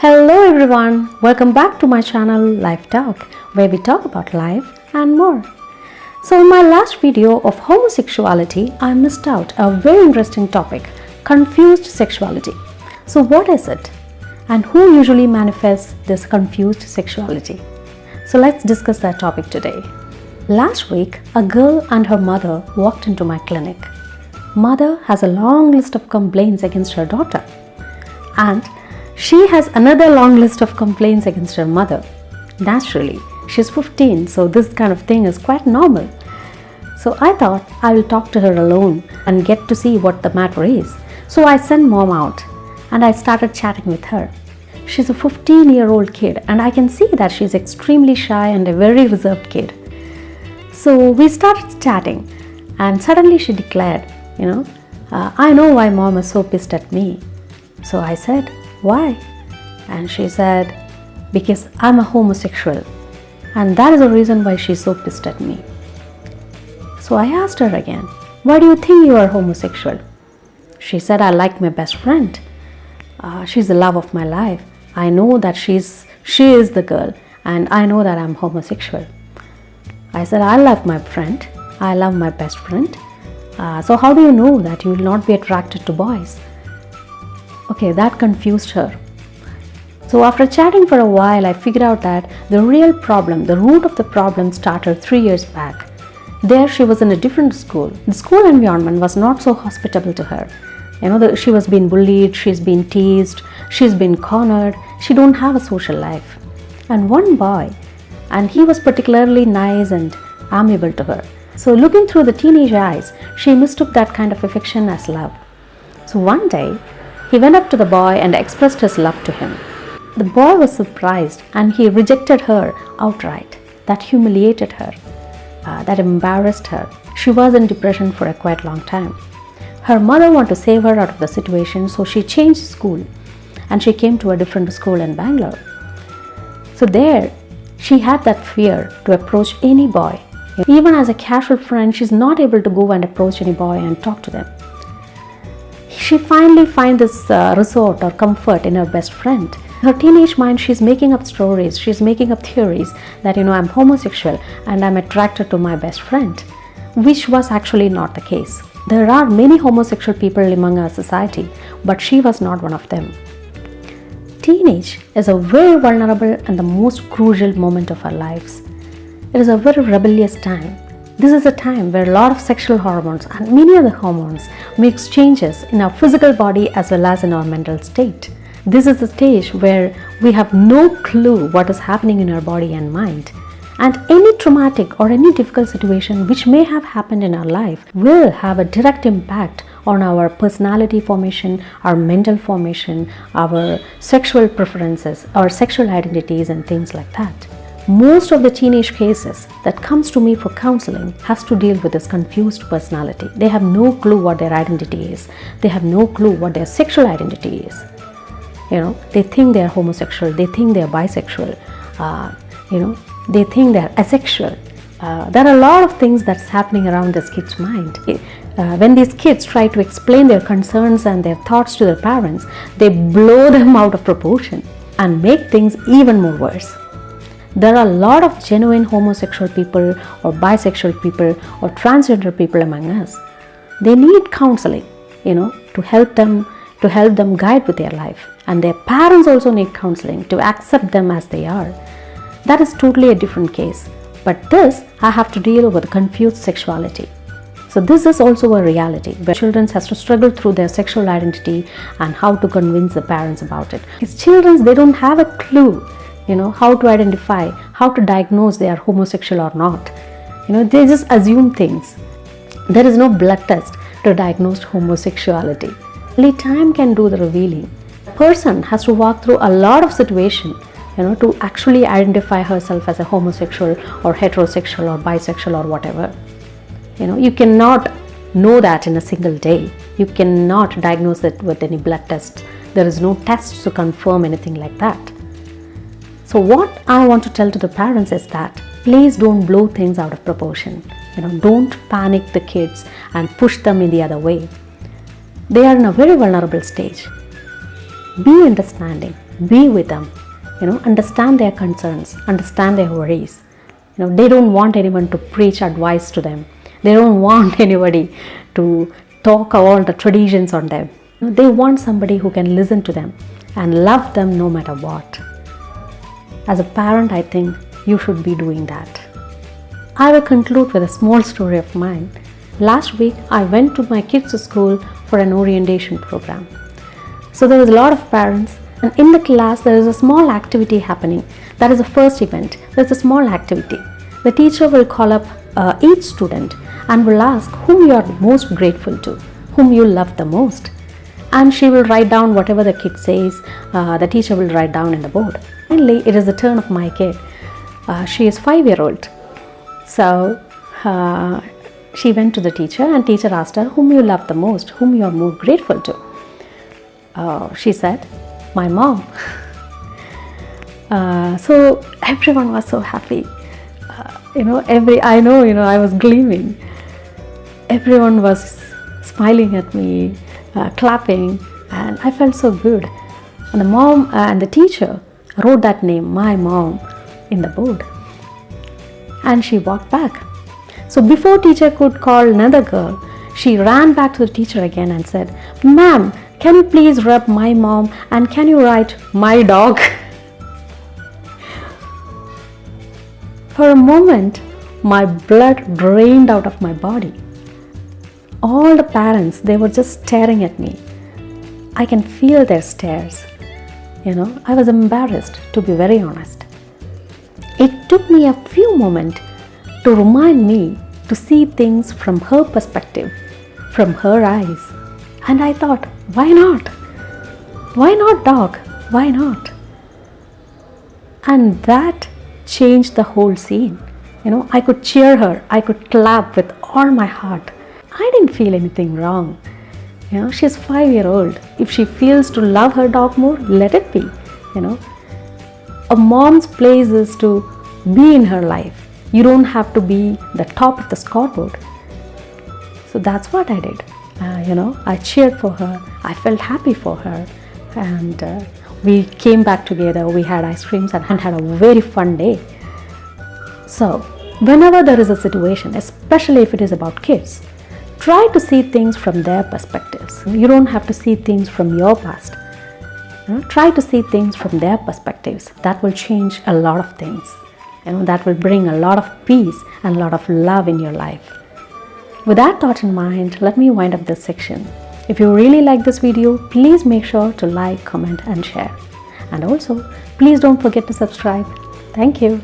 Hello everyone, welcome back to my channel Life Talk, where we talk about life and more. So in my last video of homosexuality, I missed out a very interesting topic, confused sexuality. So what is it? And who usually manifests this confused sexuality? So let's discuss that topic today. Last week, a girl and her mother walked into my clinic. Mother has a long list of complaints against her daughter, and she has another long list of complaints against her mother. Naturally, she's 15, so this kind of thing is quite normal. So I thought I will talk to her alone and get to see what the matter is. So I sent mom out and I started chatting with her. She's a 15-year-old kid and I can see that she's extremely shy and a very reserved kid. So we started chatting and suddenly she declared, I know why mom is so pissed at me. So I said, why? And she said, because I'm a homosexual and that is the reason why she's so pissed at me. So I asked her again, why do you think you are homosexual? She said, I like my best friend. She's the love of my life. I know that she is the girl and I know that I'm homosexual. I said, I love my friend. I love my best friend. So how do you know that you will not be attracted to boys? Okay, that confused her. So after chatting for a while, I figured out that the real problem, the root of the problem started 3 years back. There she was in a different school. The school environment was not so hospitable to her. She was being bullied, she's been teased, she's been cornered, she don't have a social life. And one boy, and he was particularly nice and amiable to her. So looking through the teenage eyes, she mistook that kind of affection as love. So one day, he went up to the boy and expressed his love to him. The boy was surprised and he rejected her outright. That humiliated her. That embarrassed her. She was in depression for a quite long time. Her mother wanted to save her out of the situation, so she changed school and she came to a different school in Bangalore. So there, she had that fear to approach any boy. Even as a casual friend, she's not able to go and approach any boy and talk to them. She finally finds this resort or comfort in her best friend. Her teenage mind, she's making up stories, she's making up theories that, I'm homosexual and I'm attracted to my best friend, which was actually not the case. There are many homosexual people among our society, but she was not one of them. Teenage is a very vulnerable and the most crucial moment of our lives. It is a very rebellious time. This is a time where a lot of sexual hormones and many other hormones make changes in our physical body as well as in our mental state. This is the stage where we have no clue what is happening in our body and mind. And any traumatic or any difficult situation which may have happened in our life will have a direct impact on our personality formation, our mental formation, our sexual preferences, our sexual identities and things like that. Most of the teenage cases that comes to me for counseling has to deal with this confused personality. They have no clue what their identity is. They have no clue what their sexual identity is. They think they are homosexual. They think they are bisexual. They think they are asexual. There are a lot of things that's happening around this kid's mind. When these kids try to explain their concerns and their thoughts to their parents, they blow them out of proportion and make things even more worse. There are a lot of genuine homosexual people or bisexual people or transgender people among us. They need counseling, to help them guide with their life. And their parents also need counseling to accept them as they are. That is totally a different case. But this, I have to deal with confused sexuality. So this is also a reality where children has to struggle through their sexual identity and how to convince the parents about it. Because children, they don't have a clue, how to identify, how to diagnose they are homosexual or not. They just assume things. There is no blood test to diagnose homosexuality. Only time can do the revealing. A person has to walk through a lot of situations, to actually identify herself as a homosexual or heterosexual or bisexual or whatever. You cannot know that in a single day. You cannot diagnose it with any blood test. There is no test to confirm anything like that. So what I want to tell to the parents is that please don't blow things out of proportion. Don't panic the kids and push them in the other way. They are in a very vulnerable stage. Be understanding. be with them, understand their concerns, understand their worries. They don't want anyone to preach advice to them. They don't want anybody to talk all the traditions on them. They want somebody who can listen to them and love them no matter what. As a parent, I think you should be doing that. I will conclude with a small story of mine. Last week, I went to my kids' school for an orientation program. So there was a lot of parents, and in the class there is a small activity happening. That is the first event. There's a small activity. The teacher will call up each student and will ask whom you are most grateful to, whom you love the most. And she will write down whatever the kid says, the teacher will write down in the board. Finally, it is the turn of my kid. She is 5-year-old. So she went to the teacher, and teacher asked her whom you love the most, whom you are more grateful to. She said, my mom. So everyone was so happy. I was gleaming. Everyone was smiling at me, clapping, and I felt so good. And the mom and the teacher wrote that name, my mom, in the board. And she walked back. So before teacher could call another girl, she ran back to the teacher again and said, ma'am, can you please rub my mom, and can you write my dog? For a moment, my blood drained out of my body. All the parents, they were just staring at me. I can feel their stares. I was embarrassed, to be very honest. It took me a few moments to remind me to see things from her perspective, from her eyes. And I thought, why not? Why not, dog? Why not? And that changed the whole scene. I could cheer her, I could clap with all my heart. I didn't feel anything wrong. She's 5-year-old. If she feels to love her dog more, let it be. A mom's place is to be in her life. You don't have to be the top of the scoreboard. So that's what I did. I cheered for her. I felt happy for her. And we came back together. We had ice creams and had a very fun day. So whenever there is a situation, especially if it is about kids, try to see things from their perspectives. You don't have to see things from your past. Try to see things from their perspectives. That will change a lot of things. That will bring a lot of peace and a lot of love in your life. With that thought in mind, let me wind up this section. If you really like this video, please make sure to like, comment and share. And also, please don't forget to subscribe. Thank you.